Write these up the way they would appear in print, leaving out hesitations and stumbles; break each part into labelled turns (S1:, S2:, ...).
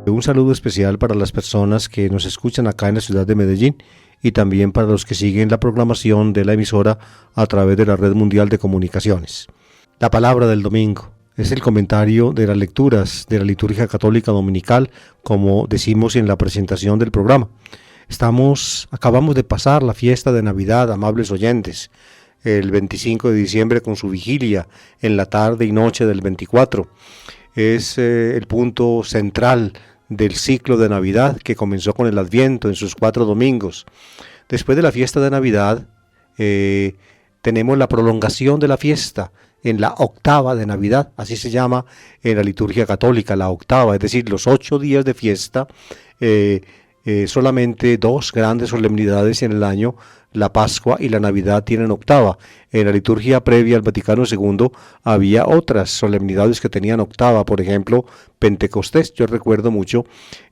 S1: Un saludo especial para las personas que nos escuchan acá en la ciudad de Medellín y también para los que siguen la programación de la emisora a través de la Red Mundial de Comunicaciones. La palabra del domingo es el comentario de las lecturas de la liturgia católica dominical, como decimos en la presentación del programa. Acabamos de pasar la fiesta de Navidad, amables oyentes, el 25 de diciembre con su vigilia en la tarde y noche del 24. Es el punto central del ciclo de Navidad que comenzó con el Adviento en sus 4 domingos. Después de la fiesta de Navidad tenemos la prolongación de la fiesta en la octava de Navidad, así se llama en la liturgia católica, la octava, es decir, los 8 días de fiesta. Solamente 2 grandes solemnidades en el año, la Pascua y la Navidad, tienen octava. En la liturgia previa al Vaticano II había otras solemnidades que tenían octava, por ejemplo, Pentecostés. Yo recuerdo mucho,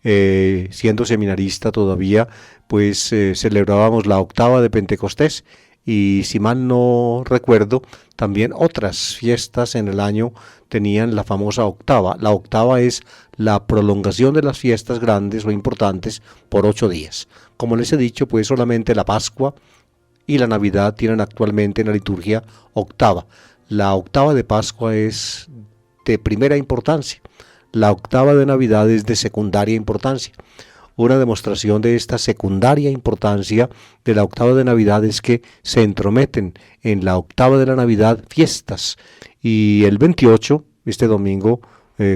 S1: siendo seminarista todavía, pues celebrábamos la octava de Pentecostés. Y si mal no recuerdo, también otras fiestas en el año tenían la famosa octava. La octava es la prolongación de las fiestas grandes o importantes por 8 días. Como les he dicho, pues solamente la Pascua y la Navidad tienen actualmente en la liturgia octava. La octava de Pascua es de primera importancia. La octava de Navidad es de secundaria importancia. Una demostración de esta secundaria importancia de la octava de Navidad es que se entrometen en la octava de la Navidad fiestas. Y el 28, este domingo,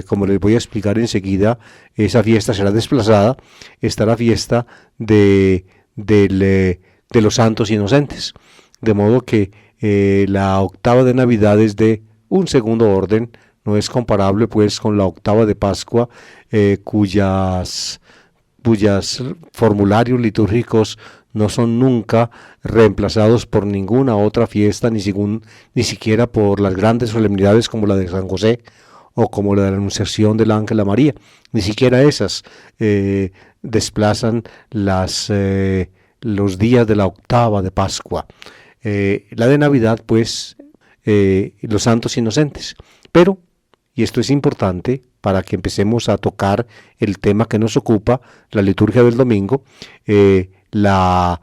S1: como les voy a explicar enseguida, esa fiesta será desplazada. Está la fiesta de los santos inocentes. De modo que la octava de Navidad es de un segundo orden, no es comparable pues con la octava de Pascua, cuyos formularios litúrgicos no son nunca reemplazados por ninguna otra fiesta, ni siquiera por las grandes solemnidades como la de San José o como la de la Anunciación del Ángel a María. Ni siquiera esas desplazan los días de la octava de Pascua. La de Navidad, pues, los santos inocentes. Pero, y esto es importante, para que empecemos a tocar el tema que nos ocupa, la liturgia del domingo, la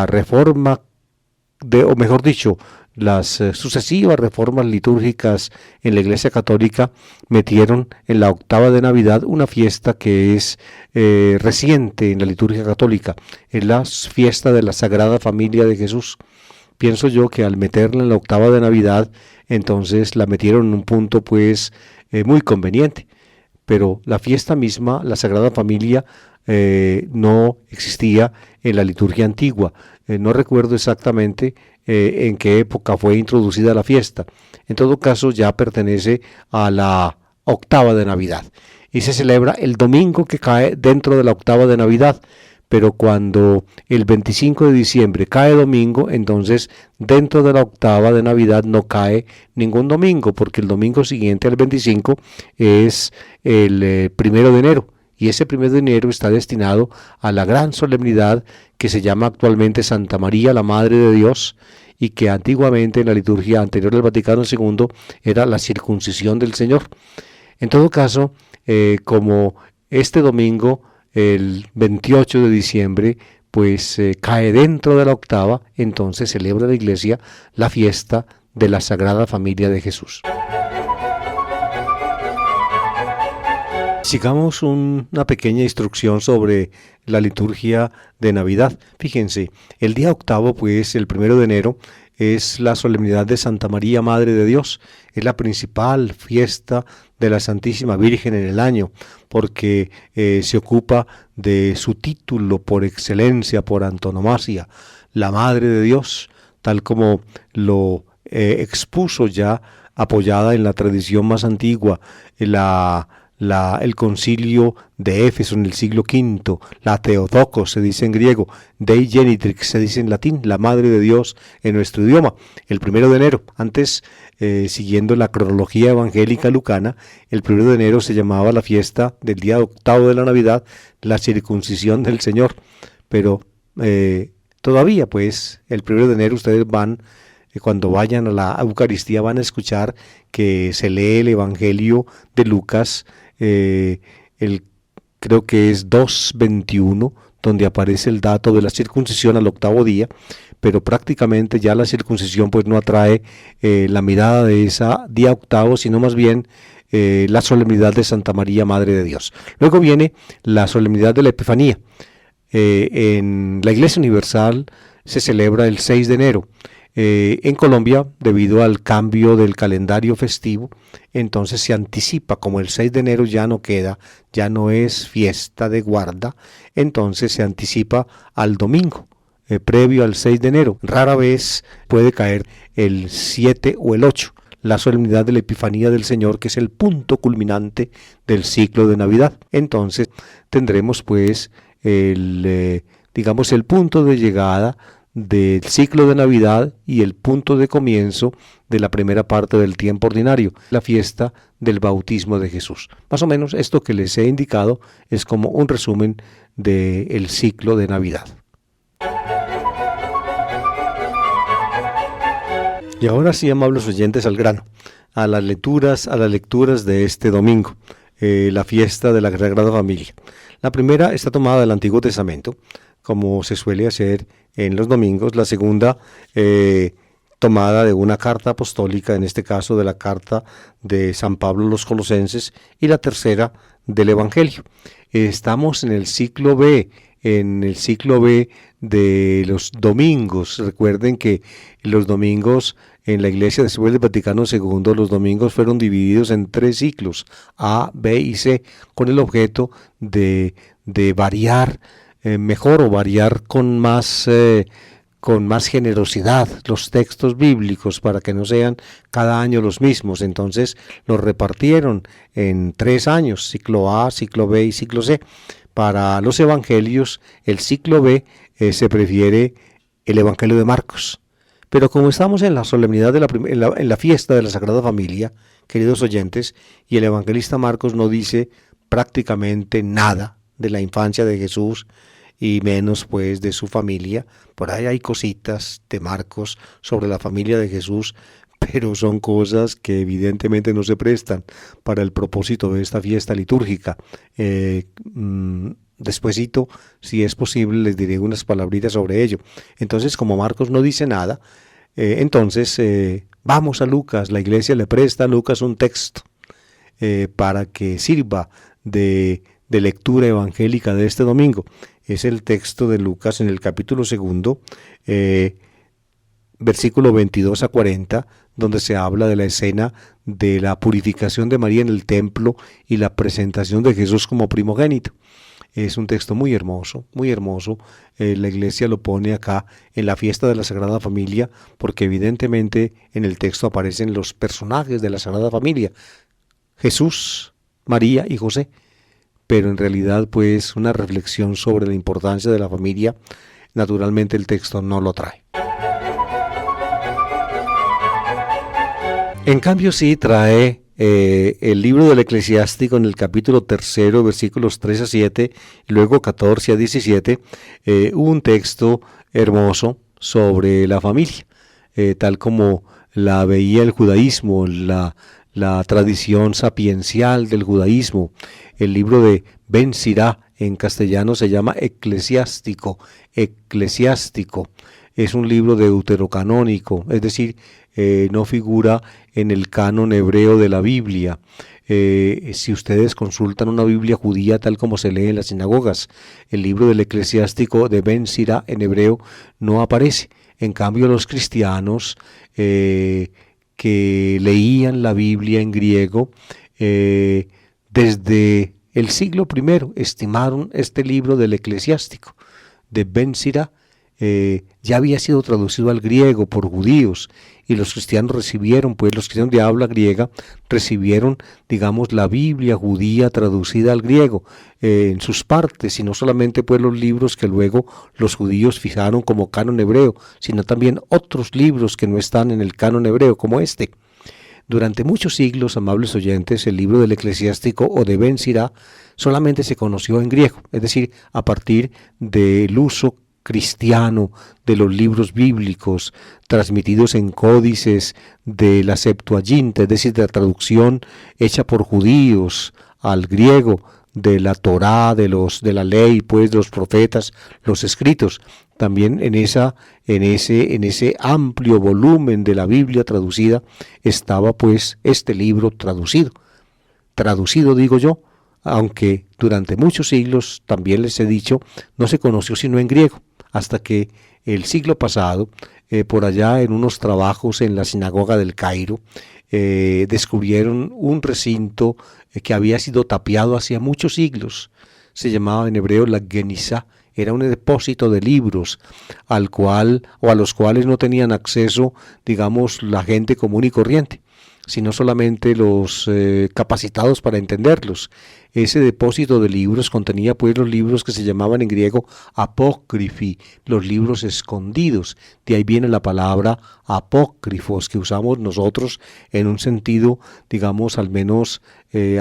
S1: reforma, o mejor dicho, las sucesivas reformas litúrgicas en la Iglesia Católica metieron en la octava de Navidad una fiesta que es reciente en la liturgia católica, es la fiesta de la Sagrada Familia de Jesús. Pienso yo que al meterla en la octava de Navidad, entonces la metieron en un punto pues muy conveniente. Pero la fiesta misma, la Sagrada Familia, no existía en la liturgia antigua. No recuerdo exactamente en qué época fue introducida la fiesta. En todo caso, ya pertenece a la octava de Navidad y se celebra el domingo que cae dentro de la octava de Navidad. Pero cuando el 25 de diciembre cae domingo, entonces dentro de la octava de Navidad no cae ningún domingo, porque el domingo siguiente al 25 es el 1 de enero. Y ese 1 de enero está destinado a la gran solemnidad que se llama actualmente Santa María, la Madre de Dios, y que antiguamente en la liturgia anterior al Vaticano II era la circuncisión del Señor. En todo caso, como este domingo, el 28 de diciembre, pues cae dentro de la octava, entonces celebra la Iglesia la fiesta de la Sagrada Familia de Jesús. Sigamos una pequeña instrucción sobre la liturgia de Navidad. Fíjense, el día octavo, pues el 1 de enero, es la solemnidad de Santa María, Madre de Dios. Es la principal fiesta de la Santísima Virgen en el año, porque se ocupa de su título por excelencia, por antonomasia, la Madre de Dios, tal como lo expuso ya, apoyada en la tradición más antigua, el concilio de Éfeso en el siglo V, la Theotokos se dice en griego, Dei Genitrix se dice en latín, la Madre de Dios en nuestro idioma, el 1 de enero. Antes, siguiendo la cronología evangélica lucana, el 1 de enero se llamaba la fiesta del día octavo de la Navidad, la circuncisión del Señor. Pero todavía, pues, el 1 de enero ustedes cuando vayan a la Eucaristía van a escuchar que se lee el Evangelio de Lucas, el creo que es 2:21, donde aparece el dato de la circuncisión al 8º día, pero prácticamente ya la circuncisión pues no atrae la mirada de ese día 8º, sino más bien la solemnidad de Santa María, Madre de Dios. Luego viene la solemnidad de la Epifanía. En la Iglesia Universal se celebra el 6 de enero. En Colombia, debido al cambio del calendario festivo, entonces se anticipa, como el 6 de enero ya no queda, ya no es fiesta de guarda, entonces se anticipa al domingo, previo al 6 de enero. Rara vez puede caer el 7 o el 8, la solemnidad de la Epifanía del Señor, que es el punto culminante del ciclo de Navidad. Entonces tendremos pues el punto de llegada del ciclo de Navidad y el punto de comienzo de la primera parte del tiempo ordinario, la fiesta del bautismo de Jesús. Más o menos esto que les he indicado es como un resumen del ciclo de Navidad. Y ahora sí, amables oyentes, al grano, a las lecturas de este domingo, la fiesta de la Sagrada Familia. La primera está tomada del Antiguo Testamento, como se suele hacer en los domingos. La segunda, tomada de una carta apostólica, en este caso de la carta de San Pablo a los Colosenses, y la tercera del Evangelio. Estamos en el ciclo B, de los domingos. Recuerden que los domingos en la Iglesia después del Vaticano II, los domingos fueron divididos en 3 ciclos, A, B y C, con el objeto de variar mejor o variar con más generosidad los textos bíblicos para que no sean cada año los mismos. Entonces los repartieron en 3 años, ciclo A, ciclo B y ciclo C. Para los evangelios, el ciclo B se prefiere el Evangelio de Marcos. Pero como estamos en la solemnidad en la fiesta de la Sagrada Familia, queridos oyentes, y el evangelista Marcos no dice prácticamente nada de la infancia de Jesús, y menos pues de su familia. Por ahí hay cositas de Marcos sobre la familia de Jesús, pero son cosas que evidentemente no se prestan para el propósito de esta fiesta litúrgica. Despuesito, si es posible, les diré unas palabritas sobre ello. Entonces, como Marcos no dice nada, vamos a Lucas. La iglesia le presta a Lucas un texto para que sirva de lectura evangélica de este domingo. Es el texto de Lucas en el capítulo 2, versículo 22 a 40, donde se habla de la escena de la purificación de María en el templo y la presentación de Jesús como primogénito. Es un texto muy hermoso, muy hermoso. La iglesia lo pone acá en la fiesta de la Sagrada Familia, porque evidentemente en el texto aparecen los personajes de la Sagrada Familia: Jesús, María y José. Pero en realidad pues una reflexión sobre la importancia de la familia, naturalmente el texto no lo trae. En cambio sí trae el libro del Eclesiástico en el capítulo 3, versículos 3 a 7, y luego 14 a 17, un texto hermoso sobre la familia, tal como la veía el judaísmo, la tradición sapiencial del judaísmo. El libro de Ben Sirá en castellano se llama Eclesiástico. Es un libro deuterocanónico, es decir, no figura en el canon hebreo de la Biblia. Si ustedes consultan una Biblia judía tal como se lee en las sinagogas, el libro del Eclesiástico de Ben Sirá en hebreo no aparece. En cambio, los cristianos que leían la Biblia en griego, desde el siglo I estimaron este libro del Eclesiástico de Ben Sirá. Ya había sido traducido al griego por judíos, y los cristianos los cristianos de habla griega recibieron, digamos, la Biblia judía traducida al griego en sus partes, y no solamente pues los libros que luego los judíos fijaron como canon hebreo, sino también otros libros que no están en el canon hebreo, como este. Durante muchos siglos, amables oyentes, el libro del Eclesiástico o de Ben Sirá solamente se conoció en griego, es decir, a partir del uso cristiano de los libros bíblicos transmitidos en códices de la Septuaginta, es decir, de la traducción hecha por judíos al griego de la Torá, de la ley, pues de los profetas, los escritos. También en ese amplio volumen de la Biblia traducida estaba pues este libro traducido digo yo, aunque durante muchos siglos, también les he dicho, no se conoció sino en griego, hasta que el siglo pasado, por allá en unos trabajos en la sinagoga del Cairo, descubrieron un recinto que había sido tapiado hacía muchos siglos. Se llamaba en hebreo la Genizá. Era un depósito de libros al cual o a los cuales no tenían acceso, digamos, la gente común y corriente, sino solamente los capacitados para entenderlos. Ese depósito de libros contenía pues los libros que se llamaban en griego apócrifi, los libros escondidos. De ahí viene la palabra apócrifos, que usamos nosotros en un sentido, digamos, al menos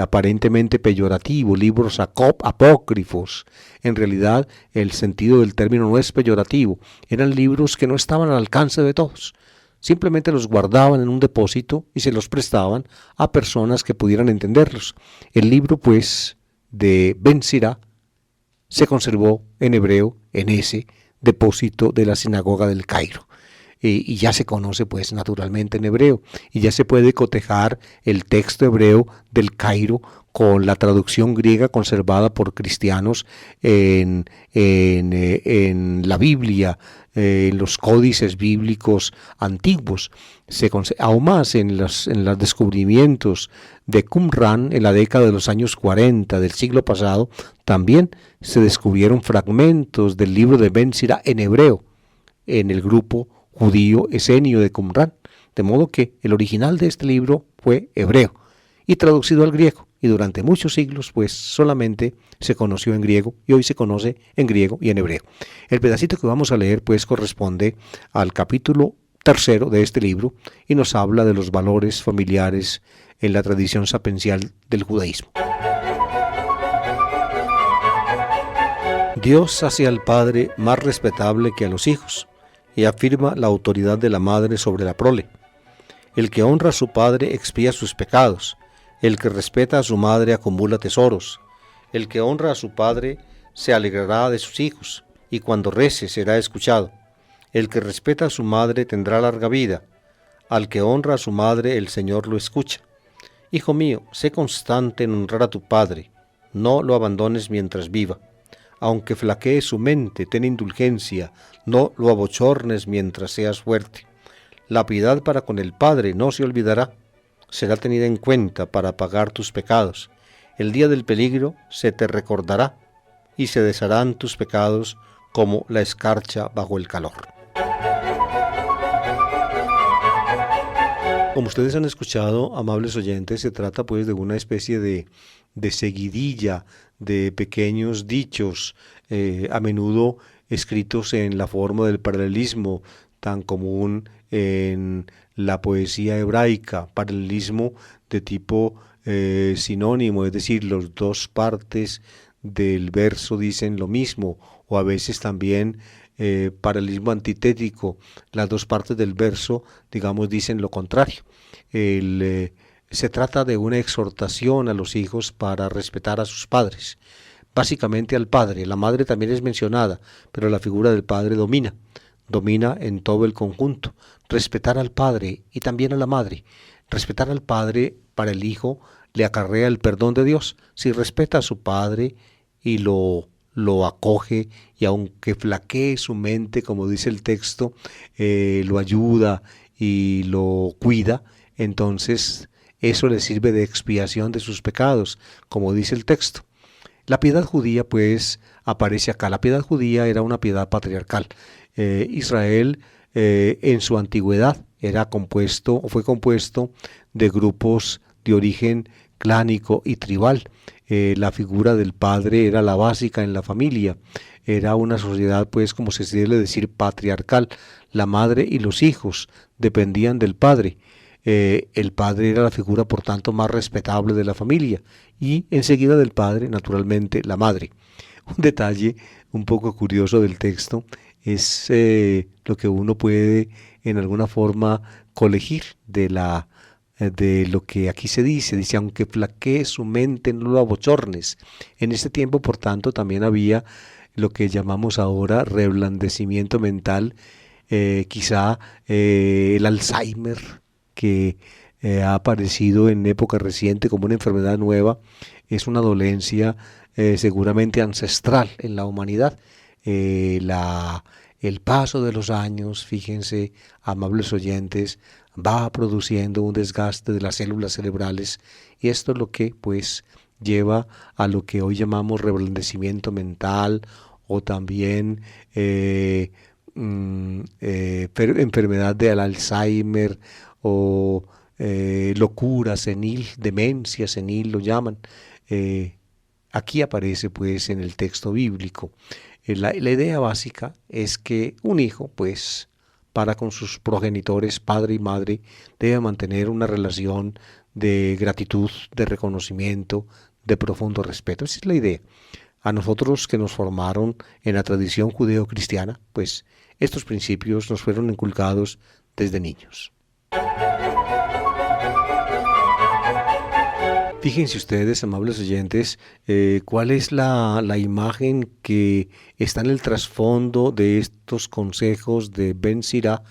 S1: aparentemente peyorativo, libros apócrifos. En realidad, el sentido del término no es peyorativo, eran libros que no estaban al alcance de todos. Simplemente los guardaban en un depósito y se los prestaban a personas que pudieran entenderlos. El libro, pues, de Ben Sira se conservó en hebreo en ese depósito de la sinagoga del Cairo. Y ya se conoce, pues, naturalmente en hebreo. Y ya se puede cotejar el texto hebreo del Cairo con la traducción griega conservada por cristianos en la Biblia, en los códices bíblicos antiguos. Aún más en los descubrimientos de Qumran en la década de los años 40 del siglo pasado, también se descubrieron fragmentos del libro de Ben Sira en hebreo, en el grupo judío esenio de Qumran, de modo que el original de este libro fue hebreo y traducido al griego, y durante muchos siglos pues solamente se conoció en griego y hoy se conoce en griego y en hebreo. El pedacito que vamos a leer pues corresponde al capítulo 3 de este libro y nos habla de los valores familiares en la tradición sapiencial del judaísmo. Dios hace al padre más respetable que a los hijos y afirma la autoridad de la madre sobre la prole. El que honra a su padre expía sus pecados, el que respeta a su madre acumula tesoros, el que honra a su padre se alegrará de sus hijos, y cuando rece será escuchado. El que respeta a su madre tendrá larga vida, al que honra a su madre el Señor lo escucha. Hijo mío, sé constante en honrar a tu padre, no lo abandones mientras viva. Aunque flaquee su mente, ten indulgencia, no lo abochornes mientras seas fuerte. La piedad para con el Padre no se olvidará, será tenida en cuenta para pagar tus pecados. El día del peligro se te recordará, y se desharán tus pecados como la escarcha bajo el calor. Como ustedes han escuchado, amables oyentes, se trata pues de una especie de seguidilla de pequeños dichos, a menudo escritos en la forma del paralelismo tan común en la poesía hebraica, paralelismo de tipo sinónimo, es decir, las dos partes del verso dicen lo mismo, o a veces también paralelismo antitético, las dos partes del verso, digamos, dicen lo contrario. Se trata de una exhortación a los hijos para respetar a sus padres, básicamente al padre. La madre también es mencionada, pero la figura del padre domina en todo el conjunto. Respetar al padre y también a la madre. Respetar al padre para el hijo le acarrea el perdón de Dios. Si respeta a su padre y lo acoge, y aunque flaquee su mente, como dice el texto, lo ayuda y lo cuida, entonces eso le sirve de expiación de sus pecados, como dice el texto. La piedad judía pues aparece acá. La piedad judía era una piedad patriarcal. Israel en su antigüedad fue compuesto de grupos de origen clánico y tribal. La figura del padre era la básica en la familia. Era una sociedad, pues, como se suele decir, patriarcal. La madre y los hijos dependían del padre. El padre era la figura, por tanto, más respetable de la familia. Y enseguida del padre, naturalmente, la madre. Un detalle un poco curioso del texto es lo que uno puede, en alguna forma, colegir de la de lo que aquí se dice, aunque flaquee su mente, no lo abochornes. En ese tiempo, por tanto, también había lo que llamamos ahora reblandecimiento mental, quizá el Alzheimer, que ha aparecido en época reciente como una enfermedad nueva, es una dolencia seguramente ancestral en la humanidad. Eh, la, el paso de los años, fíjense, amables oyentes, va produciendo un desgaste de las células cerebrales, y esto es lo que pues lleva a lo que hoy llamamos reblandecimiento mental, o también enfermedad de Alzheimer, o locura senil, demencia senil lo llaman. Eh, Aquí aparece pues en el texto bíblico. La idea básica es que un hijo pues para con sus progenitores, padre y madre, debe mantener una relación de gratitud, de reconocimiento, de profundo respeto. Esa es la idea. A nosotros que nos formaron en la tradición judeo-cristiana, pues estos principios nos fueron inculcados desde niños. Fíjense ustedes, amables oyentes, cuál es la imagen que está en el trasfondo de estos consejos de Ben Sira,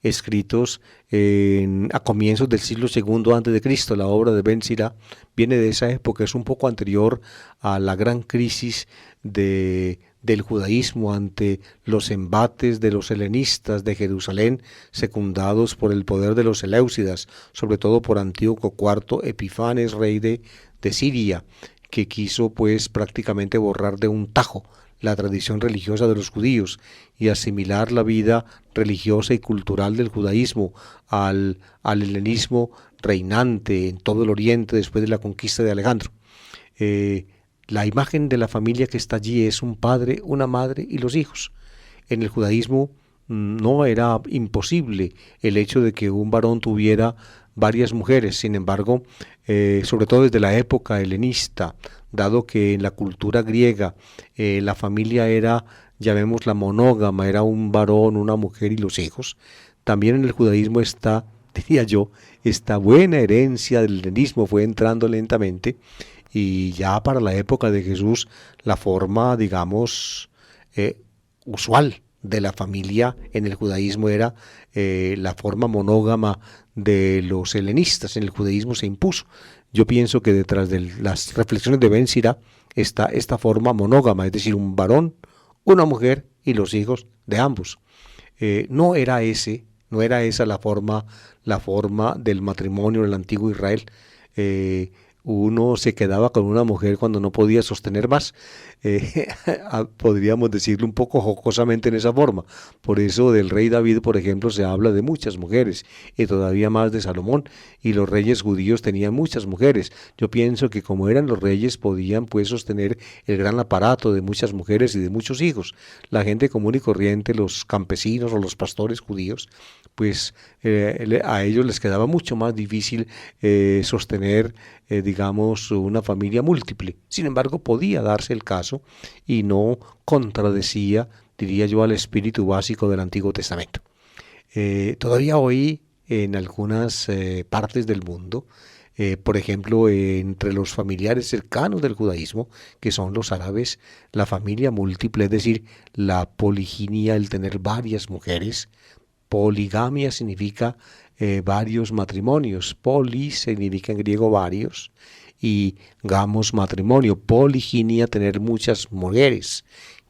S1: escritos a comienzos del siglo segundo antes de Cristo. La obra de Ben Sira viene de esa época, es un poco anterior a la gran crisis del judaísmo ante los embates de los helenistas de Jerusalén, secundados por el poder de los Seleucidas, sobre todo por Antíoco IV Epifanes, rey de Siria, que quiso pues prácticamente borrar de un tajo la tradición religiosa de los judíos y asimilar la vida religiosa y cultural del judaísmo al helenismo reinante en todo el oriente después de la conquista de Alejandro. La imagen de la familia que está allí es un padre, una madre y los hijos. En el judaísmo no era imposible el hecho de que un varón tuviera varias mujeres. Sin embargo, sobre todo desde la época helenista, dado que en la cultura griega la familia era, llamémosla monógama, era un varón, una mujer y los hijos, también en el judaísmo está, diría yo, esta buena herencia del helenismo fue entrando lentamente, y ya para la época de Jesús la forma, digamos, usual de la familia en el judaísmo era la forma monógama de los helenistas. En el judaísmo se impuso. Yo pienso que detrás de las reflexiones de Ben Sira está esta forma monógama, es decir, un varón, una mujer y los hijos de ambos. No era esa la forma del matrimonio en el antiguo Israel. Uno se quedaba con una mujer cuando no podía sostener más. Podríamos decirlo un poco jocosamente en esa forma. Por eso del rey David, por ejemplo, se habla de muchas mujeres, y todavía más de Salomón, y los reyes judíos tenían muchas mujeres. Yo pienso que como eran los reyes, podían pues sostener el gran aparato de muchas mujeres y de muchos hijos. La gente común y corriente, los campesinos o los pastores judíos, pues a ellos les quedaba mucho más difícil sostener digamos, una familia múltiple. Sin embargo, podía darse el caso y no contradecía, diría yo, al espíritu básico del Antiguo Testamento. Todavía hoy, en algunas partes del mundo, por ejemplo, entre los familiares cercanos del judaísmo, que son los árabes, la familia múltiple, es decir, la poliginia, el tener varias mujeres. Poligamia significa varios matrimonios. Poli significa en griego varios, y gamos matrimonio. Poliginia, tener muchas mujeres.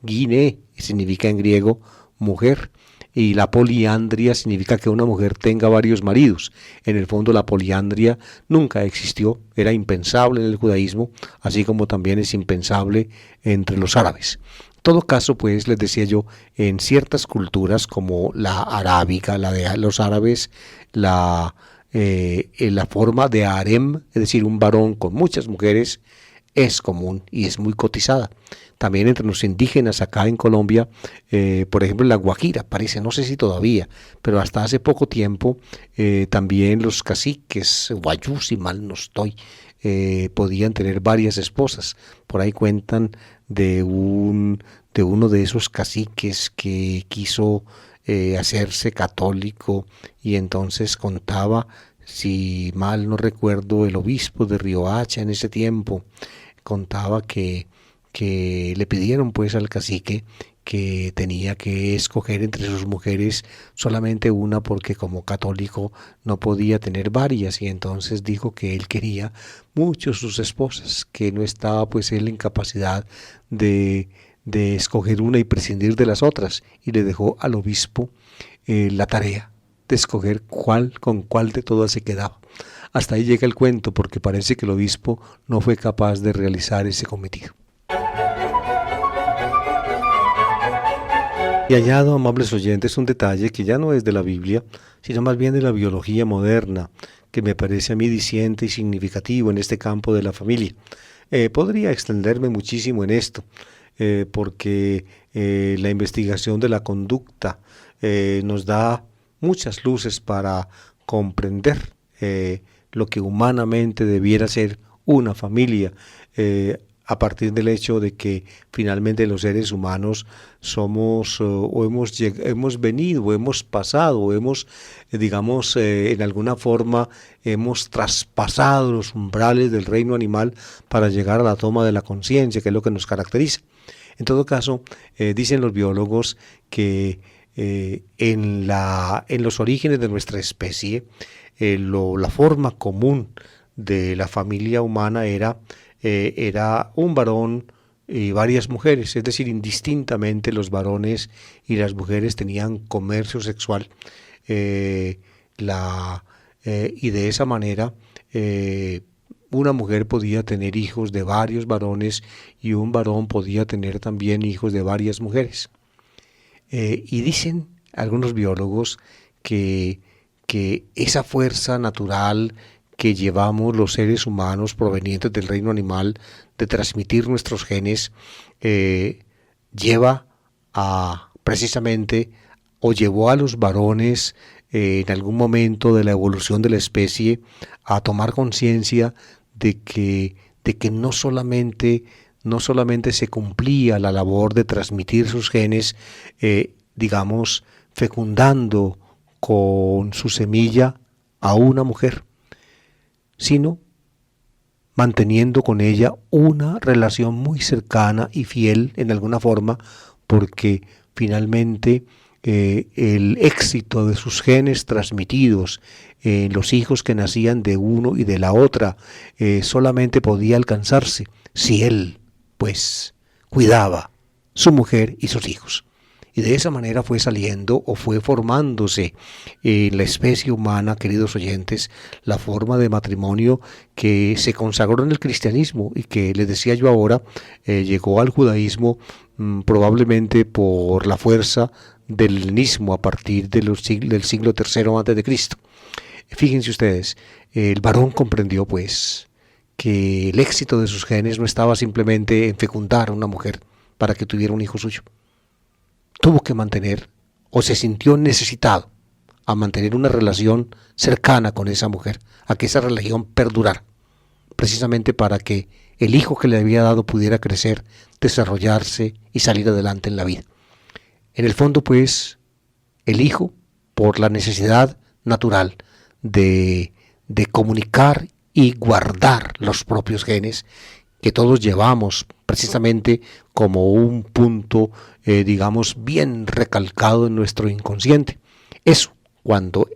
S1: Gine significa en griego mujer, y la poliandria significa que una mujer tenga varios maridos. En el fondo la poliandria nunca existió, era impensable en el judaísmo, así como también es impensable entre los árabes. En todo caso, pues les decía yo, en ciertas culturas como la arábica, la de los árabes, la forma de harem, es decir, un varón con muchas mujeres, es común y es muy cotizada. También entre los indígenas acá en Colombia, por ejemplo en La Guajira, parece, no sé si todavía, pero hasta hace poco tiempo, también los caciques, guayú, si mal no estoy, podían tener varias esposas. Por ahí cuentan de uno de esos caciques que quiso hacerse católico, y entonces contaba Si mal no recuerdo, el obispo de Riohacha en ese tiempo contaba que le pidieron pues al cacique que tenía que escoger entre sus mujeres solamente una porque como católico no podía tener varias, y entonces dijo que él quería mucho sus esposas, que no estaba pues él en capacidad de escoger una y prescindir de las otras, y le dejó al obispo la tarea de escoger con cuál de todas se quedaba. Hasta ahí llega el cuento, porque parece que el obispo no fue capaz de realizar ese cometido. Y añado, amables oyentes, un detalle que ya no es de la Biblia, sino más bien de la biología moderna, que me parece a mí diciente y significativo en este campo de la familia. Podría extenderme muchísimo en esto, porque la investigación de la conducta nos da muchas luces para comprender lo que humanamente debiera ser una familia, a partir del hecho de que finalmente los seres humanos somos o hemos venido, o hemos pasado, o hemos, digamos, en alguna forma hemos traspasado los umbrales del reino animal para llegar a la toma de la conciencia, que es lo que nos caracteriza. En todo caso, dicen los biólogos que en los orígenes de nuestra especie, la forma común de la familia humana era un varón y varias mujeres, es decir, indistintamente los varones y las mujeres tenían comercio sexual, y de esa manera una mujer podía tener hijos de varios varones y un varón podía tener también hijos de varias mujeres. Y dicen algunos biólogos que esa fuerza natural que llevamos los seres humanos provenientes del reino animal de transmitir nuestros genes, lleva a precisamente, o llevó a los varones en algún momento de la evolución de la especie a tomar conciencia de que no solamente se cumplía la labor de transmitir sus genes, digamos, fecundando con su semilla a una mujer, sino manteniendo con ella una relación muy cercana y fiel en alguna forma, porque finalmente el éxito de sus genes transmitidos en los hijos que nacían de uno y de la otra solamente podía alcanzarse si él, pues, cuidaba su mujer y sus hijos. Y de esa manera fue saliendo o fue formándose en la especie humana, queridos oyentes, la forma de matrimonio que se consagró en el cristianismo y que, les decía yo ahora, llegó al judaísmo probablemente por la fuerza del helenismo a partir del siglo III antes de Cristo. Fíjense ustedes, el varón comprendió pues que el éxito de sus genes no estaba simplemente en fecundar a una mujer para que tuviera un hijo suyo. Tuvo que mantener, o se sintió necesitado a mantener una relación cercana con esa mujer, a que esa relación perdurara, precisamente para que el hijo que le había dado pudiera crecer, desarrollarse y salir adelante en la vida. En el fondo, pues, el hijo, por la necesidad natural de comunicar y guardar los propios genes, que todos llevamos precisamente como un punto, digamos, bien recalcado en nuestro inconsciente. Eso, cuando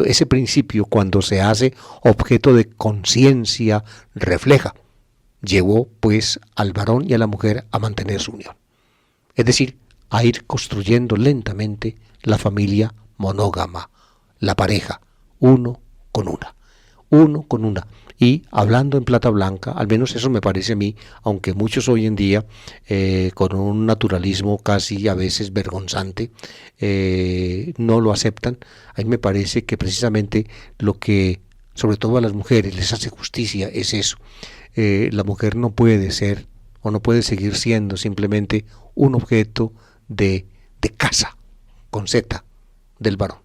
S1: ese principio, cuando se hace objeto de conciencia, refleja, llevó pues al varón y a la mujer a mantener su unión. Es decir, a ir construyendo lentamente la familia monógama, la pareja, uno con una. Y hablando en plata blanca, al menos eso me parece a mí, aunque muchos hoy en día, con un naturalismo casi a veces vergonzante, no lo aceptan, a mí me parece que precisamente lo que, sobre todo a las mujeres, les hace justicia es eso. La mujer no puede ser, o no puede seguir siendo simplemente un objeto de caza, con Z, del varón,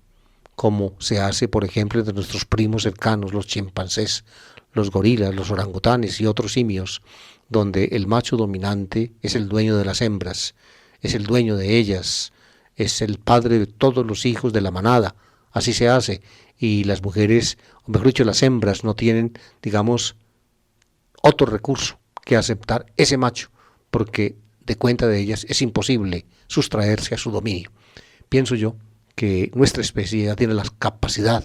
S1: como se hace, por ejemplo, entre nuestros primos cercanos, los chimpancés, los gorilas, los orangutanes y otros simios, donde el macho dominante es el dueño de las hembras, es el dueño de ellas, es el padre de todos los hijos de la manada, así se hace, y las mujeres, o mejor dicho, las hembras no tienen, digamos, otro recurso que aceptar ese macho, porque de cuenta de ellas es imposible sustraerse a su dominio. Pienso yo que nuestra especie ya tiene la capacidad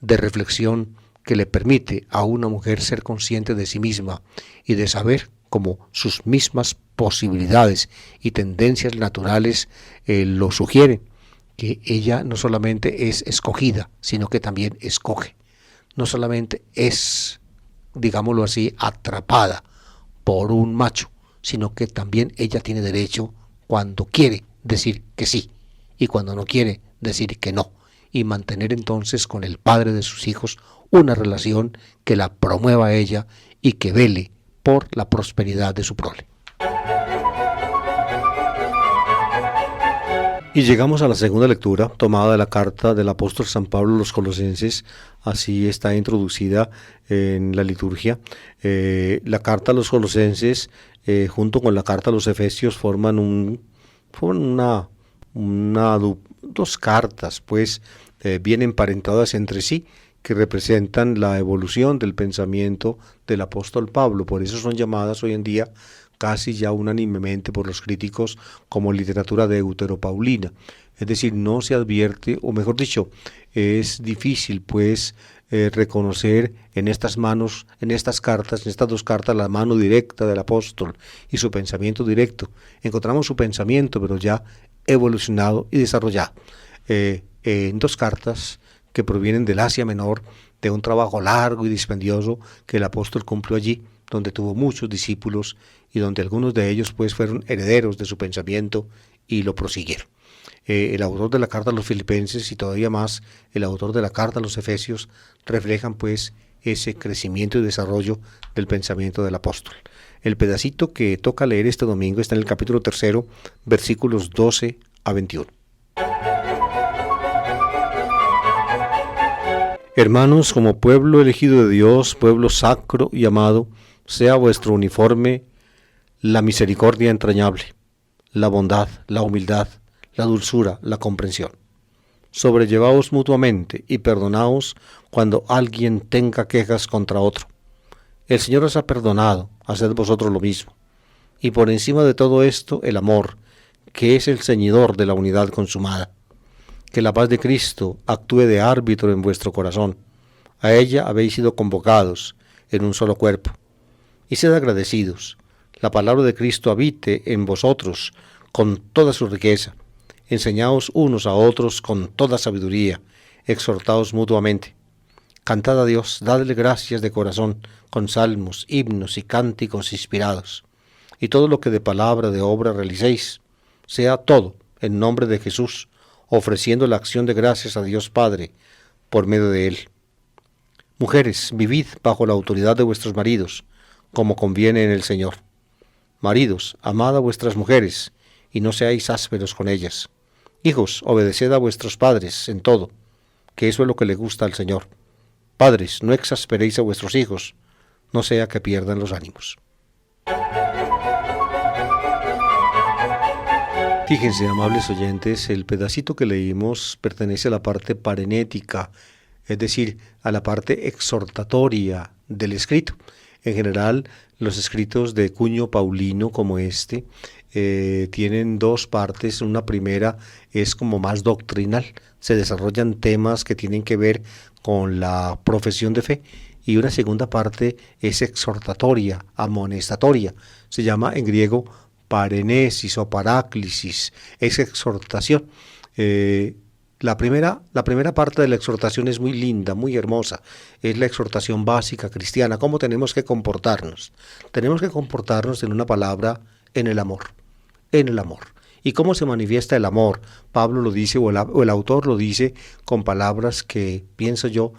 S1: de reflexión que le permite a una mujer ser consciente de sí misma y de saber cómo sus mismas posibilidades y tendencias naturales lo sugieren, que ella no solamente es escogida, sino que también escoge. No solamente es, digámoslo así, atrapada por un macho, sino que también ella tiene derecho, cuando quiere, decir que sí, y cuando no quiere, decir que no, y mantener entonces con el padre de sus hijos una relación que la promueva a ella y que vele por la prosperidad de su prole. Y llegamos a la segunda lectura, tomada de la carta del apóstol San Pablo a los Colosenses. Así está introducida en la liturgia. La carta a los Colosenses, junto con la carta a los Efesios, forman dos cartas, pues, bien emparentadas entre sí, que representan la evolución del pensamiento del apóstol Pablo. Por eso son llamadas hoy en día casi ya unánimemente por los críticos como literatura deuteropaulina. Es decir, no se advierte, o mejor dicho, es difícil pues reconocer en estas manos, en estas cartas, en estas dos cartas, la mano directa del apóstol y su pensamiento directo. Encontramos su pensamiento, pero ya evolucionado y desarrollado. En dos cartas que provienen del Asia Menor, de un trabajo largo y dispendioso que el apóstol cumplió allí, donde tuvo muchos discípulos y donde algunos de ellos pues fueron herederos de su pensamiento y lo prosiguieron. El autor de la carta a los Filipenses y todavía más el autor de la carta a los Efesios reflejan pues ese crecimiento y desarrollo del pensamiento del apóstol. El pedacito que toca leer este domingo está en el capítulo 3, versículos 12 a 21. Hermanos, como pueblo elegido de Dios, pueblo sacro y amado, sea vuestro uniforme la misericordia entrañable, la bondad, la humildad, la dulzura, la comprensión. Sobrellevaos mutuamente y perdonaos cuando alguien tenga quejas contra otro. El Señor os ha perdonado, haced vosotros lo mismo. Y por encima de todo esto, el amor, que es el ceñidor de la unidad consumada. Que la paz de Cristo actúe de árbitro en vuestro corazón. A ella habéis sido convocados en un solo cuerpo. Y sed agradecidos. La palabra de Cristo habite en vosotros con toda su riqueza. Enseñaos unos a otros con toda sabiduría. Exhortaos mutuamente. Cantad a Dios, dadle gracias de corazón, con salmos, himnos y cánticos inspirados. Y todo lo que de palabra, de obra realicéis, sea todo en nombre de Jesús, ofreciendo la acción de gracias a Dios Padre por medio de Él. Mujeres, vivid bajo la autoridad de vuestros maridos, como conviene en el Señor. Maridos, amad a vuestras mujeres, y no seáis ásperos con ellas. Hijos, obedeced a vuestros padres en todo, que eso es lo que le gusta al Señor. Padres, no exasperéis a vuestros hijos, no sea que pierdan los ánimos. Fíjense, amables oyentes, el pedacito que leímos pertenece a la parte parenética, es decir, a la parte exhortatoria del escrito. En general, los escritos de cuño paulino como este tienen dos partes. Una primera es como más doctrinal, se desarrollan temas que tienen que ver con la profesión de fe, y una segunda parte es exhortatoria, amonestatoria, se llama en griego parenesis o paráclisis, es exhortación. La primera parte de la exhortación es muy linda, muy hermosa, es la exhortación básica cristiana, cómo tenemos que comportarnos. Tenemos que comportarnos en una palabra, en el amor, en el amor. ¿Y cómo se manifiesta el amor? Pablo lo dice, o el autor lo dice, con palabras que, pienso yo,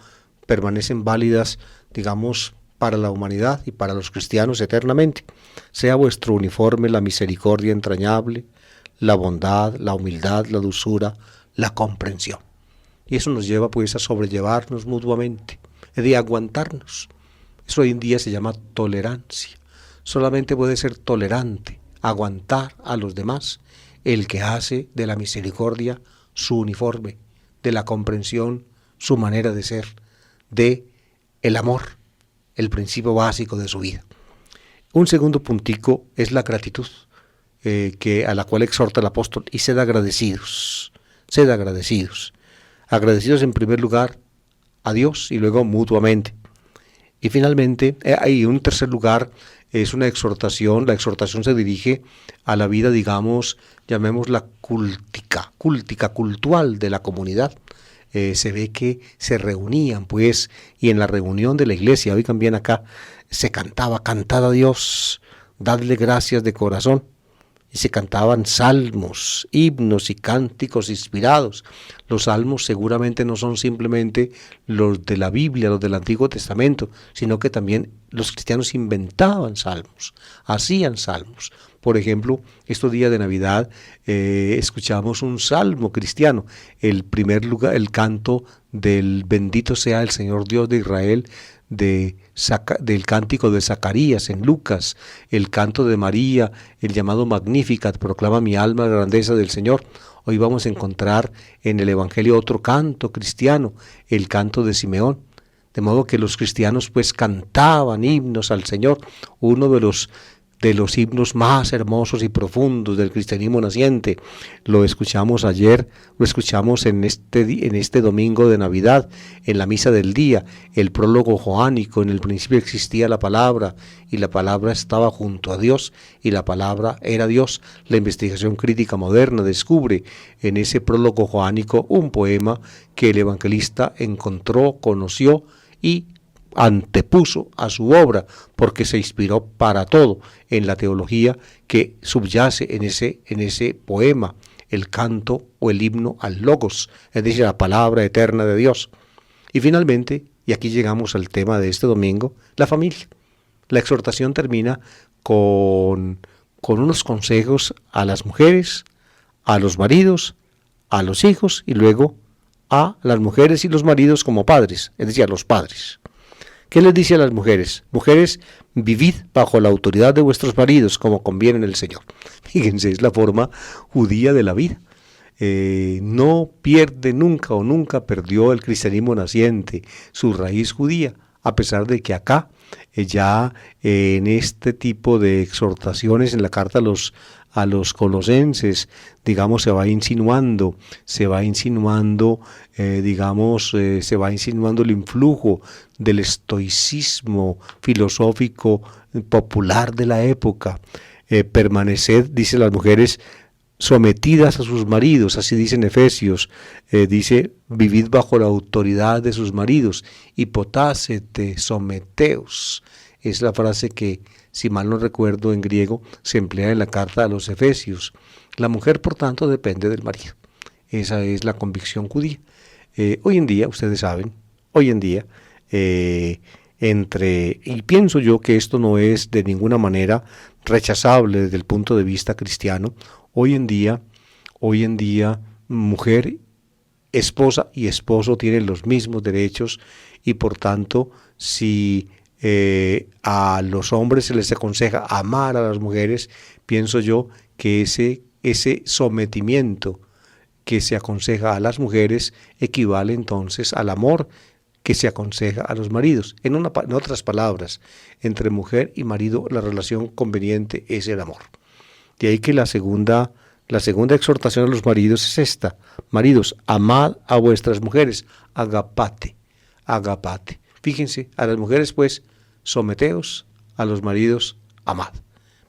S1: permanecen válidas, digamos, para la humanidad y para los cristianos eternamente. Sea vuestro uniforme la misericordia entrañable, la bondad, la humildad, la dulzura, la comprensión. Y eso nos lleva pues a sobrellevarnos mutuamente, de aguantarnos. Eso hoy en día se llama tolerancia. Solamente puede ser tolerante, aguantar a los demás, el que hace de la misericordia su uniforme, de la comprensión, su manera de ser, de el amor, el principio básico de su vida. Un segundo puntico es la gratitud, a la cual exhorta el apóstol, y sed agradecidos, agradecidos en primer lugar a Dios y luego mutuamente. Y finalmente, hay un tercer lugar, es una exhortación. La exhortación se dirige a la vida, digamos, llamémosla cultual de la comunidad. Se ve que se reunían, pues, y en la reunión de la iglesia, oigan bien acá, se cantaba, cantad a Dios, dadle gracias de corazón. Y se cantaban salmos, himnos y cánticos inspirados. Los salmos seguramente no son simplemente los de la Biblia, los del Antiguo Testamento, sino que también los cristianos inventaban salmos, hacían salmos. Por ejemplo, estos días de Navidad escuchamos un salmo cristiano, el primer lugar, el canto del bendito sea el Señor Dios de Israel, del cántico de Zacarías en Lucas, el canto de María, el llamado Magnificat, proclama mi alma la grandeza del Señor. Hoy vamos a encontrar en el Evangelio otro canto cristiano, el canto de Simeón. De modo que los cristianos pues cantaban himnos al Señor, uno de los himnos más hermosos y profundos del cristianismo naciente. Lo escuchamos ayer, lo escuchamos en este domingo de Navidad, en la misa del día, el prólogo joánico. En el principio existía la palabra, y la palabra estaba junto a Dios, y la palabra era Dios. La investigación crítica moderna descubre en ese prólogo joánico un poema que el evangelista encontró, conoció y antepuso a su obra, porque se inspiró para todo en la teología que subyace en ese poema, el canto o el himno al Logos, es decir, la palabra eterna de Dios. Y finalmente, y aquí llegamos al tema de este domingo, la familia. La exhortación termina con unos consejos a las mujeres, a los maridos, a los hijos y luego a las mujeres y los maridos como padres, es decir, a los padres. ¿Qué les dice a las mujeres? Mujeres, vivid bajo la autoridad de vuestros maridos, como conviene en el Señor. Fíjense, es la forma judía de la vida. No pierde nunca o nunca perdió el cristianismo naciente su raíz judía, a pesar de que acá, en este tipo de exhortaciones en la carta a los colosenses, digamos, se va insinuando el influjo del estoicismo filosófico popular de la época. Permaneced, dice las mujeres, sometidas a sus maridos, así dice en Efesios, dice, vivid bajo la autoridad de sus maridos, hipotácete, someteos. Es la frase que, si mal no recuerdo, en griego se emplea en la carta a los Efesios. La mujer, por tanto, depende del marido. Esa es la convicción judía. Hoy en día, ustedes saben, y pienso yo que esto no es de ninguna manera rechazable desde el punto de vista cristiano. Hoy en día, mujer, esposa y esposo tienen los mismos derechos, y por tanto, si a los hombres se les aconseja amar a las mujeres, pienso yo que ese sometimiento que se aconseja a las mujeres equivale entonces al amor que se aconseja a los maridos. En otras palabras, entre mujer y marido la relación conveniente es el amor. De ahí que la segunda exhortación a los maridos es esta: maridos, amad a vuestras mujeres, agapate. Fíjense, a las mujeres pues, someteos, a los maridos, amad.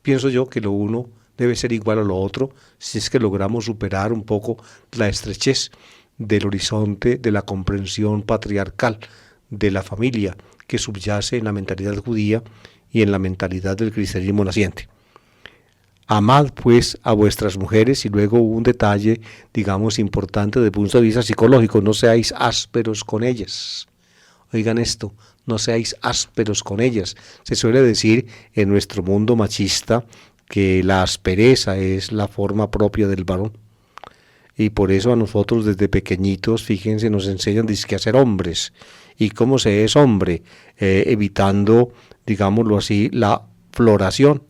S1: Pienso yo que lo uno debe ser igual a lo otro, si es que logramos superar un poco la estrechez del horizonte de la comprensión patriarcal de la familia que subyace en la mentalidad judía y en la mentalidad del cristianismo naciente. Amad pues a vuestras mujeres, y luego un detalle, digamos, importante desde el punto de vista psicológico: no seáis ásperos con ellas. Oigan esto, no seáis ásperos con ellas. Se suele decir en nuestro mundo machista que la aspereza es la forma propia del varón. Y por eso a nosotros desde pequeñitos, fíjense, nos enseñan a ser hombres. ¿Y cómo se es hombre? Evitando, digámoslo así, la floración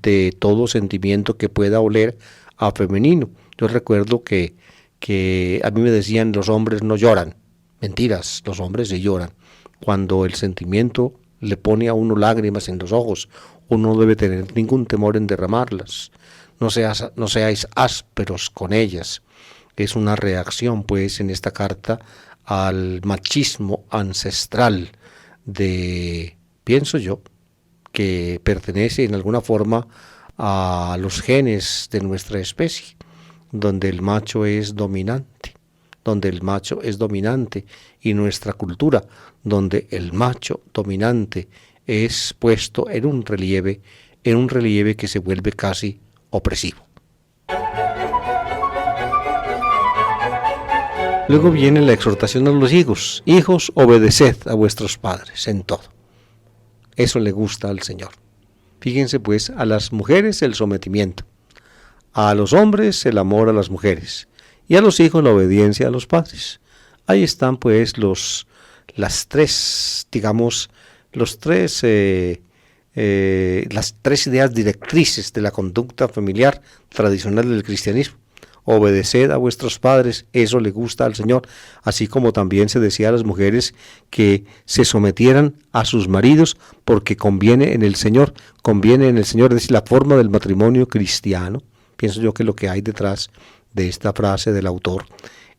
S1: de todo sentimiento que pueda oler a femenino. Yo recuerdo que que a mí me decían los hombres no lloran. Mentiras, los hombres sí lloran. Cuando el sentimiento le pone a uno lágrimas en los ojos, uno no debe tener ningún temor en derramarlas. No seáis ásperos con ellas. Es una reacción, pues, en esta carta al machismo ancestral pienso yo, que pertenece en alguna forma a los genes de nuestra especie, donde el macho es dominante, y nuestra cultura, donde el macho dominante es puesto en un relieve que se vuelve casi opresivo. Luego viene la exhortación a los hijos. Hijos, obedeced a vuestros padres en todo. Eso le gusta al Señor. Fíjense pues, a las mujeres el sometimiento, a los hombres el amor a las mujeres y a los hijos la obediencia a los padres. Ahí están pues las tres ideas directrices de la conducta familiar tradicional del cristianismo. Obedeced a vuestros padres, eso le gusta al Señor, así como también se decía a las mujeres que se sometieran a sus maridos porque conviene en el Señor, es decir, la forma del matrimonio cristiano. Pienso yo que lo que hay detrás de esta frase del autor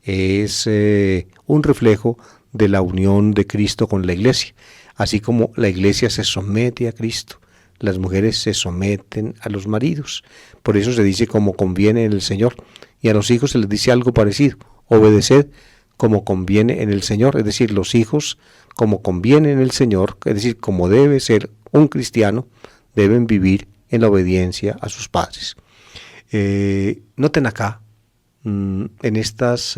S1: es un reflejo de la unión de Cristo con la Iglesia, así como la Iglesia se somete a Cristo. Las mujeres se someten a los maridos, por eso se dice como conviene en el Señor, y a los hijos se les dice algo parecido, obedeced como conviene en el Señor, es decir, los hijos como conviene en el Señor, es decir, como debe ser un cristiano, deben vivir en la obediencia a sus padres. Noten acá, en estas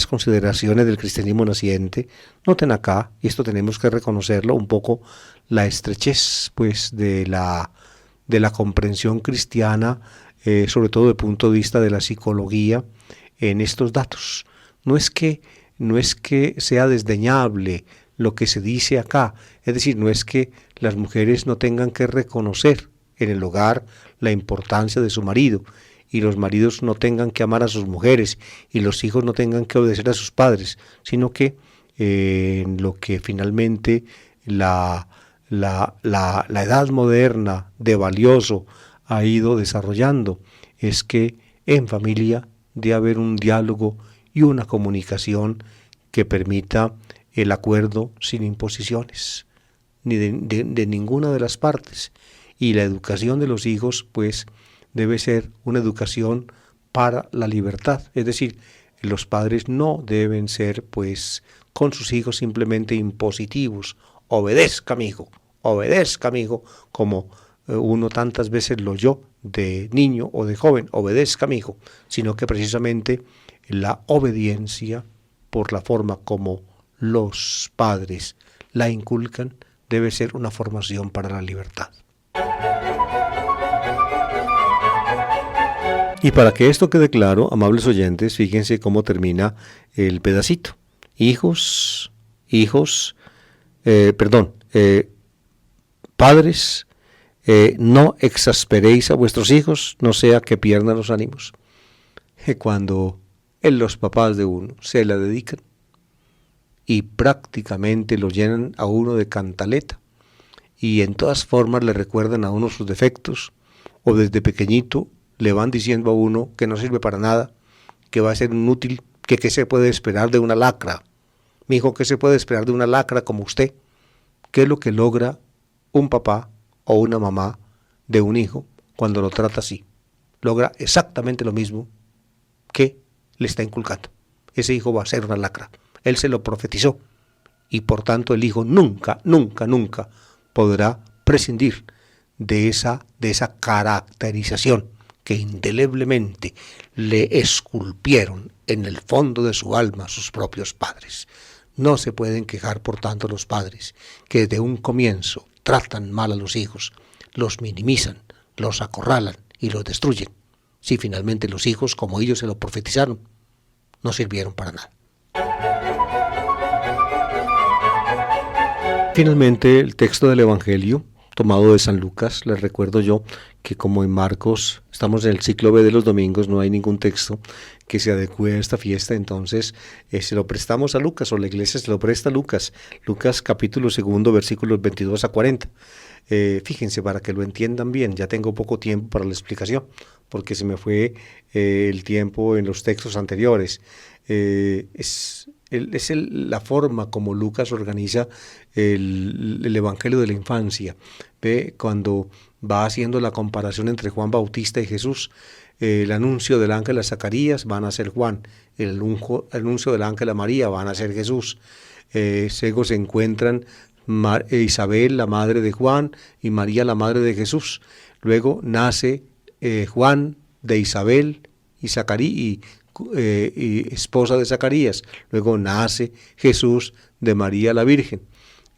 S1: consideraciones del cristianismo naciente, noten acá, y esto tenemos que reconocerlo, un poco la estrechez pues de la comprensión cristiana, sobre todo desde el punto de vista de la psicología, en estos datos. No es que sea desdeñable lo que se dice acá, es decir, no es que las mujeres no tengan que reconocer en el hogar la importancia de su marido, y los maridos no tengan que amar a sus mujeres, y los hijos no tengan que obedecer a sus padres, sino que lo que finalmente la edad moderna de valioso ha ido desarrollando es que en familia debe haber un diálogo y una comunicación que permita el acuerdo sin imposiciones, ni de ninguna de las partes. Y la educación de los hijos, pues, debe ser una educación para la libertad. Es decir, los padres no deben ser, pues, con sus hijos simplemente impositivos. Obedezca, amigo, como uno tantas veces lo oyó de niño o de joven, obedezca, amigo, sino que precisamente la obediencia, por la forma como los padres la inculcan, debe ser una formación para la libertad. Y para que esto quede claro, amables oyentes, fíjense cómo termina el pedacito. Padres, no exasperéis a vuestros hijos, no sea que pierdan los ánimos. Cuando los papás de uno se la dedican y prácticamente lo llenan a uno de cantaleta y en todas formas le recuerdan a uno sus defectos, o desde pequeñito le van diciendo a uno que no sirve para nada, que va a ser inútil, que qué se puede esperar de una lacra. Mijo, ¿qué se puede esperar de una lacra como usted? ¿Qué es lo que logra un papá o una mamá de un hijo cuando lo trata así? Logra exactamente lo mismo que le está inculcando. Ese hijo va a ser una lacra. Él se lo profetizó y por tanto el hijo nunca podrá prescindir de esa caracterización que indeleblemente le esculpieron en el fondo de su alma sus propios padres. No se pueden quejar, por tanto, los padres que desde un comienzo tratan mal a los hijos, los minimizan, los acorralan y los destruyen, si finalmente los hijos, como ellos se lo profetizaron, no sirvieron para nada. Finalmente, el texto del Evangelio, tomado de San Lucas, les recuerdo yo que como en Marcos estamos en el ciclo B de los domingos, no hay ningún texto que se adecue a esta fiesta, entonces se lo prestamos a Lucas, o la iglesia se lo presta a Lucas. Lucas capítulo 2, versículos 22 a 40. Fíjense, para que lo entiendan bien, ya tengo poco tiempo para la explicación, porque se me fue el tiempo en los textos anteriores. La forma como Lucas organiza el Evangelio de la infancia. ¿Ve? Cuando va haciendo la comparación entre Juan Bautista y Jesús, el anuncio del ángel a Zacarías van a ser Juan, el anuncio del ángel a María van a ser Jesús. Luego se encuentran Isabel, la madre de Juan, y María, la madre de Jesús. Luego nace Juan de Isabel y Zacarías, y esposa de Zacarías. Luego nace Jesús de María la Virgen.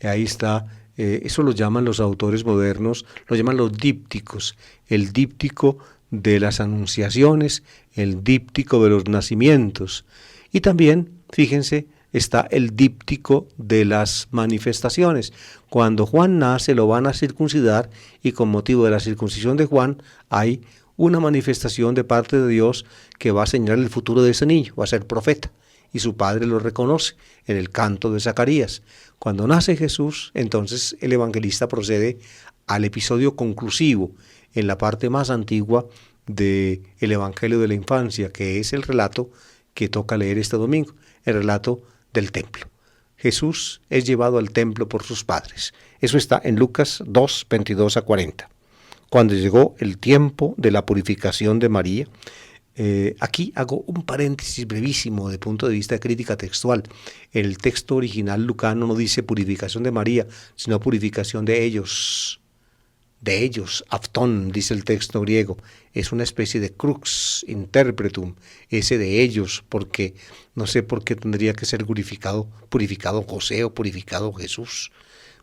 S1: Ahí está, eso lo llaman los autores modernos, lo llaman los dípticos, el díptico de las anunciaciones, el díptico de los nacimientos. Y también, fíjense, está el díptico de las manifestaciones. Cuando Juan nace lo van a circuncidar, y con motivo de la circuncisión de Juan hay una manifestación de parte de Dios que va a señalar el futuro de ese niño, va a ser profeta, y su padre lo reconoce en el canto de Zacarías. Cuando nace Jesús, entonces el evangelista procede al episodio conclusivo, en la parte más antigua del Evangelio de la infancia, que es el relato que toca leer este domingo, el relato del templo. Jesús es llevado al templo por sus padres. Eso está en Lucas 2, 22 a 40. Cuando llegó el tiempo de la purificación de María, aquí hago un paréntesis brevísimo de punto de vista de crítica textual. El texto original lucano no dice purificación de María, sino purificación de ellos. De ellos, aftón, dice el texto griego, es una especie de crux interpretum, ese de ellos, porque no sé por qué tendría que ser purificado José o purificado Jesús.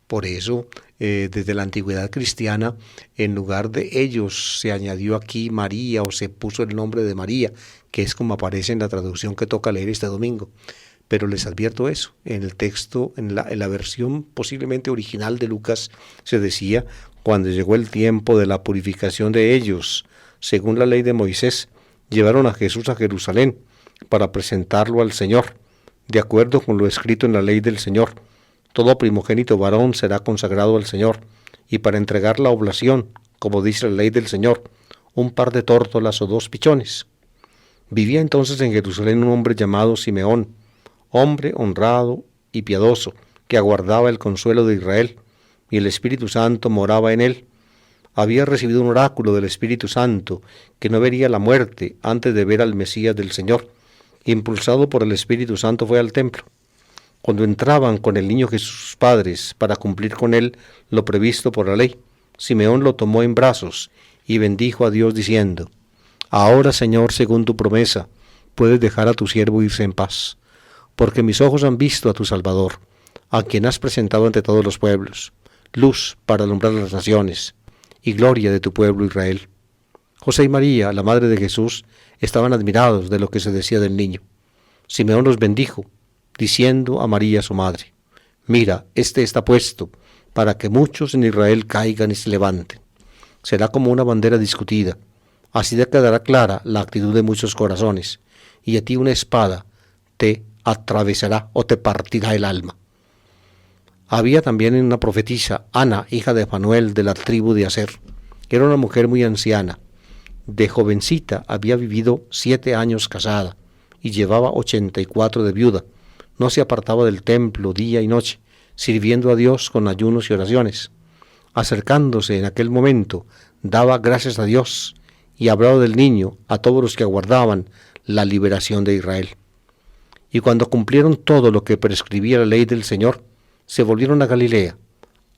S1: Por eso, desde la antigüedad cristiana, en lugar de ellos se añadió aquí María, o se puso el nombre de María, que es como aparece en la traducción que toca leer este domingo. Pero les advierto eso, en el texto, en la versión posiblemente original de Lucas, se decía: cuando llegó el tiempo de la purificación de ellos, según la ley de Moisés, llevaron a Jesús a Jerusalén para presentarlo al Señor, de acuerdo con lo escrito en la ley del Señor. Todo primogénito varón será consagrado al Señor, y para entregar la oblación, como dice la ley del Señor, un par de tórtolas o 2 pichones. Vivía entonces en Jerusalén un hombre llamado Simeón, hombre honrado y piadoso, que aguardaba el consuelo de Israel, y el Espíritu Santo moraba en él. Había recibido un oráculo del Espíritu Santo, que no vería la muerte antes de ver al Mesías del Señor. Impulsado por el Espíritu Santo fue al templo. Cuando entraban con el niño Jesús sus padres para cumplir con él lo previsto por la ley, Simeón lo tomó en brazos y bendijo a Dios diciendo: Ahora, Señor, según tu promesa, puedes dejar a tu siervo irse en paz, porque mis ojos han visto a tu Salvador, a quien has presentado ante todos los pueblos, luz para alumbrar las naciones y gloria de tu pueblo Israel. José y María, la madre de Jesús, estaban admirados de lo que se decía del niño. Simeón los bendijo, diciendo a María su madre: Mira, este está puesto para que muchos en Israel caigan y se levanten. Será como una bandera discutida. Así te quedará clara la actitud de muchos corazones, y a ti una espada te atravesará o te partirá el alma. Había también una profetisa, Ana, hija de Fanuel, de la tribu de Aser. Era una mujer muy anciana. De jovencita había vivido 7 años casada y llevaba 84 de viuda. No se apartaba del templo día y noche, sirviendo a Dios con ayunos y oraciones. Acercándose en aquel momento, daba gracias a Dios y hablaba del niño a todos los que aguardaban la liberación de Israel. Y cuando cumplieron todo lo que prescribía la ley del Señor, se volvieron a Galilea,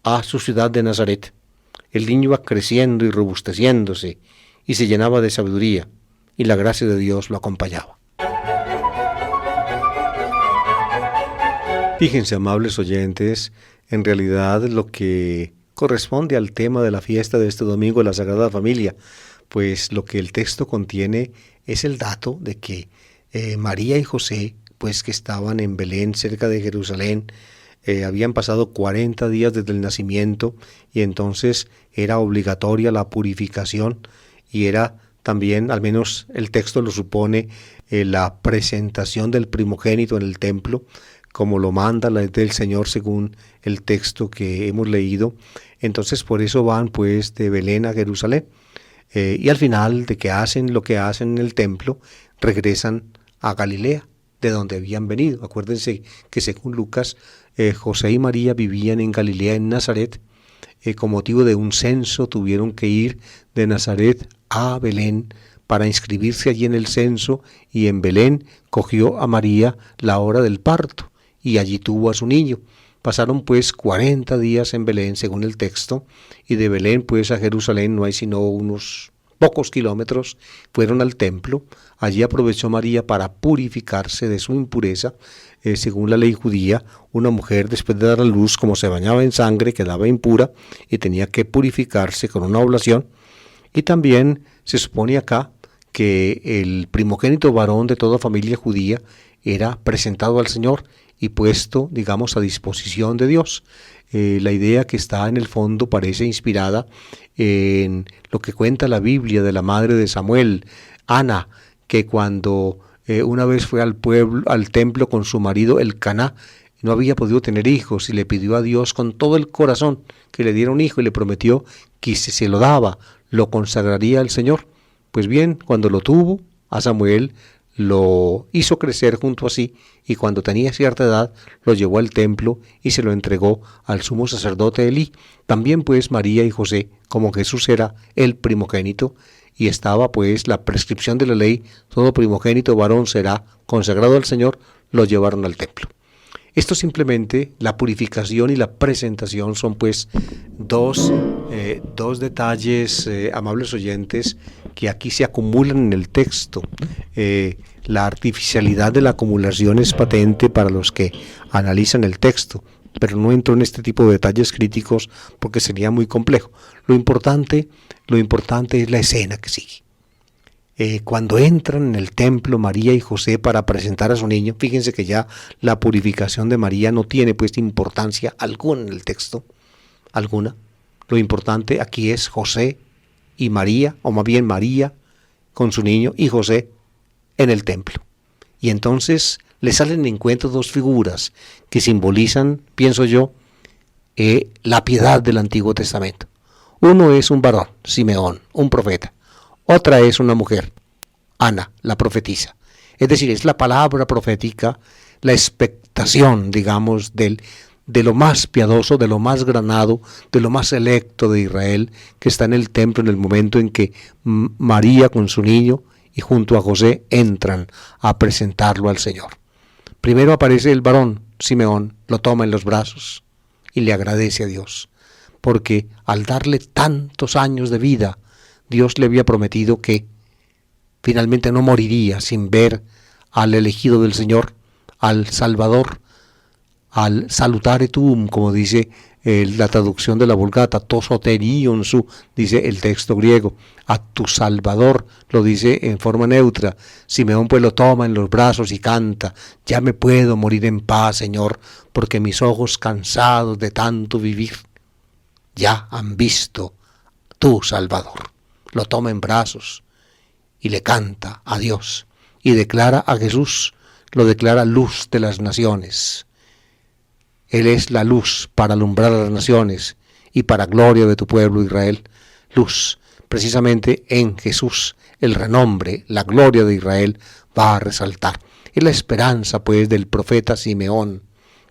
S1: a su ciudad de Nazaret. El niño iba creciendo y robusteciéndose, y se llenaba de sabiduría, y la gracia de Dios lo acompañaba. Fíjense, amables oyentes, en realidad lo que corresponde al tema de la fiesta de este domingo de la Sagrada Familia, pues lo que el texto contiene es el dato de que María y José, pues que estaban en Belén, cerca de Jerusalén, habían pasado 40 días desde el nacimiento, y entonces era obligatoria la purificación, y era también, al menos el texto lo supone, la presentación del primogénito en el templo, como lo manda la ley del Señor según el texto que hemos leído. Entonces por eso van pues de Belén a Jerusalén. Y al final de que hacen lo que hacen en el templo, regresan a Galilea, de donde habían venido. Acuérdense que según Lucas, José y María vivían en Galilea, en Nazaret. Con motivo de un censo tuvieron que ir de Nazaret a Belén para inscribirse allí en el censo, y en Belén cogió a María la hora del parto y allí tuvo a su niño. Pasaron pues 40 días en Belén según el texto, y de Belén pues a Jerusalén no hay sino unos pocos kilómetros. Fueron al templo, allí aprovechó María para purificarse de su impureza. Según la ley judía, una mujer después de dar a luz, como se bañaba en sangre, quedaba impura y tenía que purificarse con una oblación. Y también se supone acá que el primogénito varón de toda familia judía era presentado al Señor y puesto, digamos, a disposición de Dios. La idea que está en el fondo parece inspirada en lo que cuenta la Biblia de la madre de Samuel, Ana, que cuando una vez fue al templo con su marido Elcaná, no había podido tener hijos y le pidió a Dios con todo el corazón que le diera un hijo y le prometió que si se lo daba, lo consagraría al Señor. Pues bien, cuando lo tuvo, a Samuel lo hizo crecer junto a sí, y cuando tenía cierta edad lo llevó al templo y se lo entregó al sumo sacerdote Elí. También pues María y José, como Jesús era el primogénito y estaba pues la prescripción de la ley, todo primogénito varón será consagrado al Señor, lo llevaron al templo. Esto simplemente, la purificación y la presentación son pues dos detalles, amables oyentes, que aquí se acumulan en el texto. La artificialidad de la acumulación es patente para los que analizan el texto, pero no entro en este tipo de detalles críticos porque sería muy complejo. Lo importante es la escena que sigue. Cuando entran en el templo María y José para presentar a su niño, fíjense que ya la purificación de María no tiene pues importancia alguna en el texto, alguna. Lo importante aquí es José y María, o más bien María con su niño y José en el templo. Y entonces le salen en encuentro dos figuras que simbolizan, pienso yo, la piedad del Antiguo Testamento. Uno es un varón, Simeón, un profeta. Otra es una mujer, Ana, la profetisa. Es decir, es la palabra profética, la expectación, digamos, de lo más piadoso, de lo más granado, de lo más selecto de Israel, que está en el templo en el momento en que María con su niño y junto a José entran a presentarlo al Señor. Primero aparece el varón, Simeón, lo toma en los brazos y le agradece a Dios, porque al darle tantos años de vida, Dios le había prometido que finalmente no moriría sin ver al elegido del Señor, al Salvador, al salutare tuum, como dice la traducción de la Vulgata, to soterion su, dice el texto griego, a tu Salvador, lo dice en forma neutra. Simeón pues lo toma en los brazos y canta, ya me puedo morir en paz, Señor, porque mis ojos cansados de tanto vivir, ya han visto tu Salvador. Lo toma en brazos y le canta a Dios y declara a Jesús, lo declara luz de las naciones. Él es la luz para alumbrar a las naciones y para gloria de tu pueblo Israel. Luz, precisamente en Jesús, el renombre, la gloria de Israel va a resaltar. Es la esperanza pues del profeta Simeón,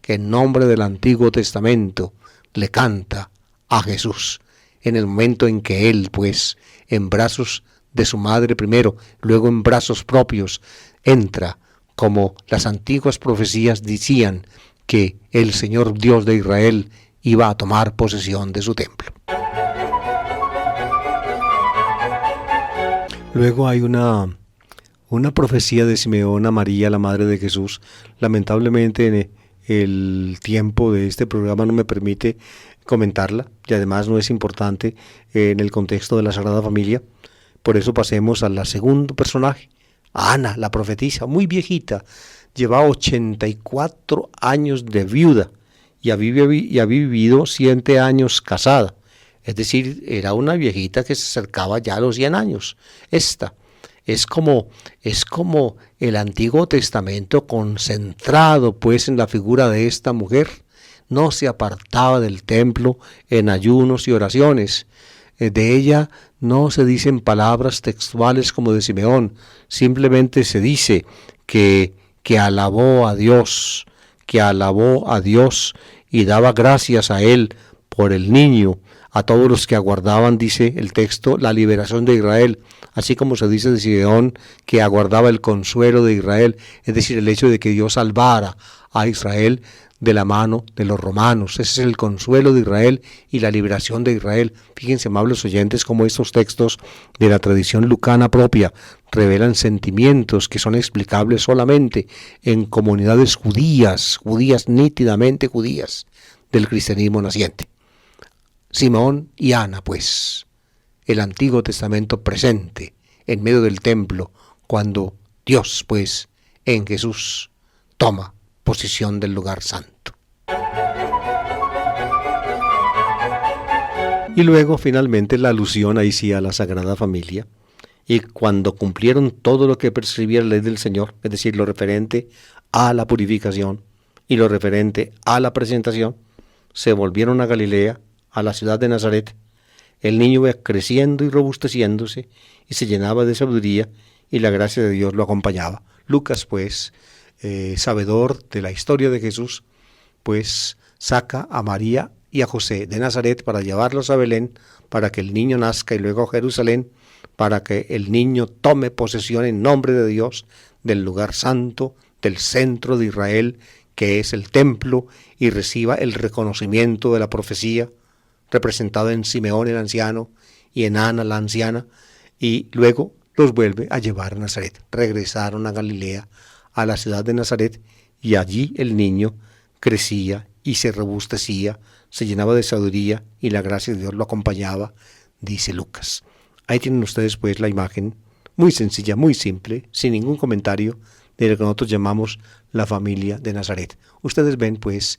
S1: que en nombre del Antiguo Testamento le canta a Jesús, en el momento en que él pues en brazos de su madre primero, luego en brazos propios, entra, como las antiguas profecías decían, que el Señor Dios de Israel iba a tomar posesión de su templo. Luego hay una profecía de Simeón a María, la madre de Jesús. Lamentablemente el tiempo de este programa no me permite comentarla, y además no es importante en el contexto de la Sagrada Familia. Por eso pasemos al segundo personaje, a Ana, la profetisa, muy viejita, lleva 84 años de viuda y había vivido 7 años casada. Es decir, era una viejita que se acercaba ya a los 100 años. Esta es como el Antiguo Testamento concentrado pues en la figura de esta mujer. No se apartaba del templo en ayunos y oraciones. De ella no se dicen palabras textuales como de Simeón, simplemente se dice que alabó a Dios, y daba gracias a Él por el niño, a todos los que aguardaban, dice el texto, la liberación de Israel, así como se dice de Simeón que aguardaba el consuelo de Israel, es decir, el hecho de que Dios salvara a Israel de la mano de los romanos. Ese es el consuelo de Israel y la liberación de Israel. Fíjense, amables oyentes, cómo estos textos de la tradición lucana propia revelan sentimientos que son explicables solamente en comunidades judías, nítidamente judías, del cristianismo naciente. Simeón y Ana, pues, el Antiguo Testamento presente en medio del templo, cuando Dios, pues, en Jesús toma posición del lugar santo. Y luego, finalmente, la alusión ahí sí a la Sagrada Familia. Y cuando cumplieron todo lo que prescribía la ley del Señor, es decir, lo referente a la purificación y lo referente a la presentación, se volvieron a Galilea, a la ciudad de Nazaret. El niño iba creciendo y robusteciéndose y se llenaba de sabiduría y la gracia de Dios lo acompañaba. Lucas, pues, sabedor de la historia de Jesús, pues saca a María y a José de Nazaret para llevarlos a Belén, para que el niño nazca, y luego a Jerusalén, para que el niño tome posesión en nombre de Dios del lugar santo, del centro de Israel, que es el templo, y reciba el reconocimiento de la profecía, representado en Simeón el anciano y en Ana la anciana, y luego los vuelve a llevar a Nazaret. Regresaron a Galilea, a la ciudad de Nazaret, y allí el niño crecía y se robustecía, se llenaba de sabiduría y la gracia de Dios lo acompañaba, dice Lucas. Ahí tienen ustedes pues la imagen, muy sencilla, muy simple, sin ningún comentario, de lo que nosotros llamamos la familia de Nazaret. Ustedes ven pues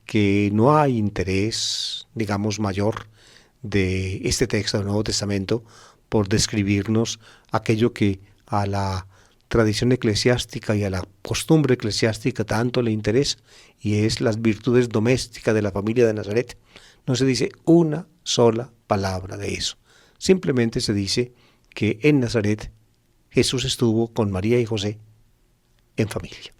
S1: que no hay interés, digamos, mayor de este texto del Nuevo Testamento por describirnos aquello que a la tradición eclesiástica y a la costumbre eclesiástica tanto le interesa, y es las virtudes domésticas de la familia de Nazaret. No se dice una sola palabra de eso. Simplemente se dice que en Nazaret Jesús estuvo con María y José en familia.